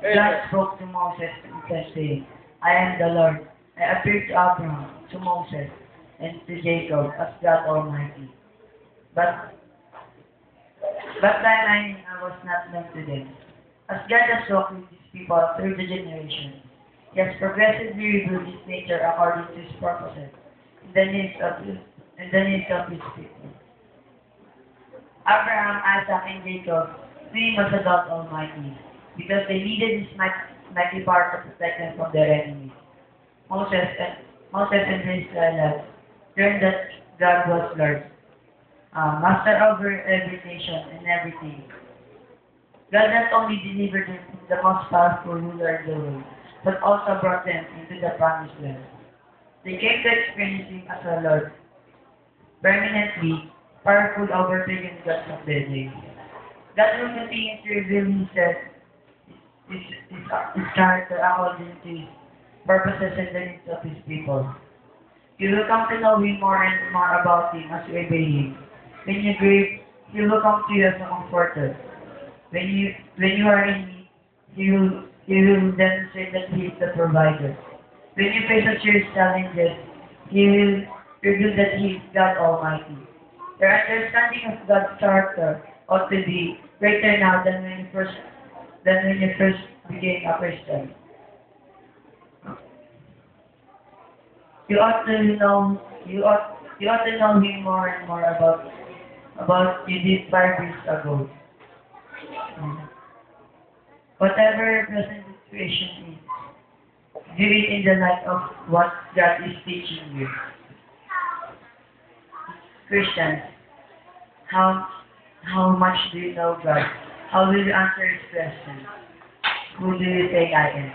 God spoke to Moses and said, saying, I am the Lord. I appeared to Abraham, to Moses, and to Jacob as God Almighty. But I was not known to them. As God has walked with his people through the generations, he has progressively revealed his nature according to his purposes in the needs of his people. Abraham, Isaac, and Jacob knew him as a God Almighty, because they needed his mighty power to protect them from their enemies. Moses and the Israelites learned that God was Lord, master over every nation and everything. God not only delivered them from the most powerful ruler in the world, but also brought them into the promised land. They came to experience him as a Lord, permanently powerful over pagan gods of their day. God will continue to reveal himself, his character according to his purposes and the needs of his people. You will come to know him more and more about him as you obey him. When you grieve, he will come to you as a comforter. When you are in need, he will demonstrate that he is the provider. When you face a serious challenges, he will reveal that he is God Almighty. Your understanding of God's character ought to be greater now than when you first became a Christian. You ought to know him more and more about you did 5 years ago. Whatever your present situation is, view it in the light of what God is teaching you. Christians, how much do you know God? How will you answer his question? Who do you think I am?